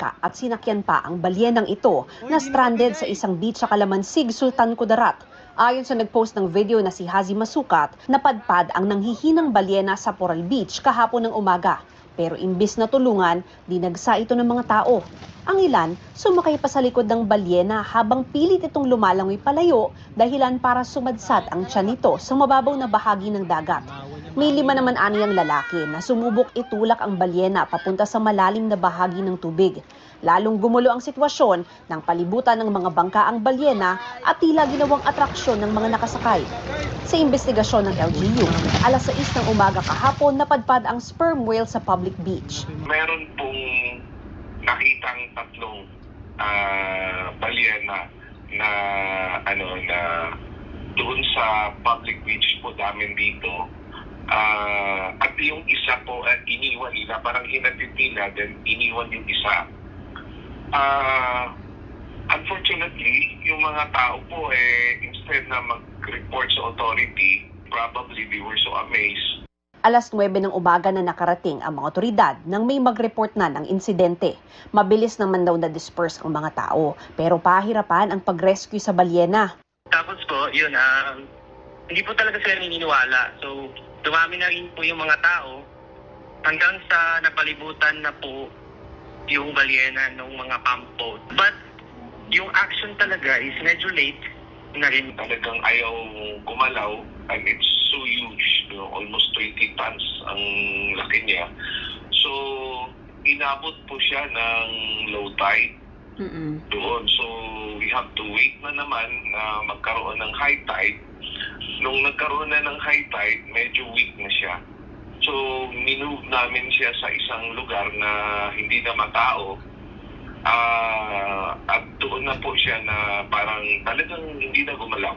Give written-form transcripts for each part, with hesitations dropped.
Alaska at sinakyan pa ang balyenang ito na stranded sa isang beach sa Calamansig, Sultan Kudarat. Ayon sa nagpost ng video na si Hazi Masukat, napadpad ang nanghihinang balyena sa Coral Beach kahapon ng umaga. Pero imbis na tulungan, dinagsa ito ng mga tao. Ang ilan, sumakay pa sa likod ng balyena habang pilit itong lumalangoy palayo dahilan para sumadsad ang tiyan nito sa mababaw na bahagi ng dagat. May 5 naman aniyang lalaki na sumubok itulak ang balyena papunta sa malalim na bahagi ng tubig. Lalong gumulo ang sitwasyon nang palibutan ng mga bangka ang balyena at tila ginawang atraksyon ng mga nakasakay. Sa investigasyon ng LGU, alas 6 ng umaga kahapon napadpad ang sperm whale sa public beach. Meron pong nakitang tatlong balyena na doon sa public beach po namin dito. At yung isa po iniwan nila, parang hinatid nila, then iniwan yung isa. Unfortunately, yung mga tao po instead na mag-report sa authority, probably they were so amazed. Alas 9 ng umaga na nakarating ang mga otoridad nang may mag-report na ng insidente. Mabilis naman daw na-disperse ang mga tao, pero pahirapan ang pag-rescue sa balyena. Tapos po, yun, hindi po talaga sila naniniwala. So, dumami na rin po yung mga tao hanggang sa napalibutan na po yung balyena ng mga pump boat. But, yung action talaga is medyo late na rin. Talagang ayaw gumalaw and it's so huge, almost 20 tons ang laki niya. So, inabot po siya ng low tide doon. So, we have to wait na naman na magkaroon ng high tide. Nung nagkaroon na ng high tide, medyo weak na siya. So, minove namin siya sa isang lugar na hindi na matao. At doon na po siya na parang talagang hindi na gumalaw.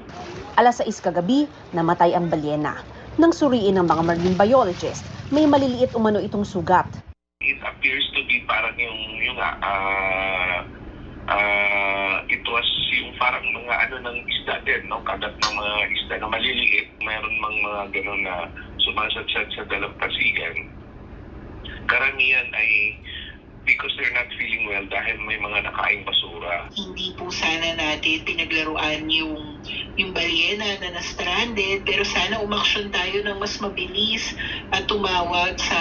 Alas 6 kagabi, namatay ang balyena. Nang suriin ng mga marine biologist, may maliliit umano itong sugat. It appears to be parang it was yung parang mga ng isda din, no? Kagat ng mga isda na maliliit. Mayroon mga gano'n na sumasadsad sa dalampasigan. Karamihan ay because they're not feeling well dahil may mga nakaing basura. Hindi po sana natin pinaglaruan yung balyena na na-stranded, pero sana umaksyon tayo ng mas mabilis at tumawag sa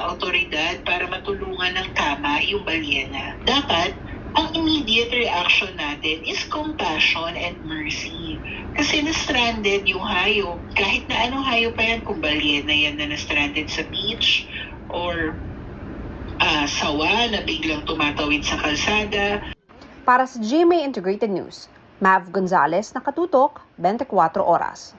otoridad para matulungan ng tama yung balyena. Dapat, ang immediate reaction natin is compassion and mercy. Kasi na-stranded yung hayop. Kahit na anong hayop pa yan, kung balyena yan na na-stranded sa beach or sawa na biglang tumatawid sa kalsada. Para sa GMA Integrated News, Mav Gonzalez, nakatutok, 24 oras.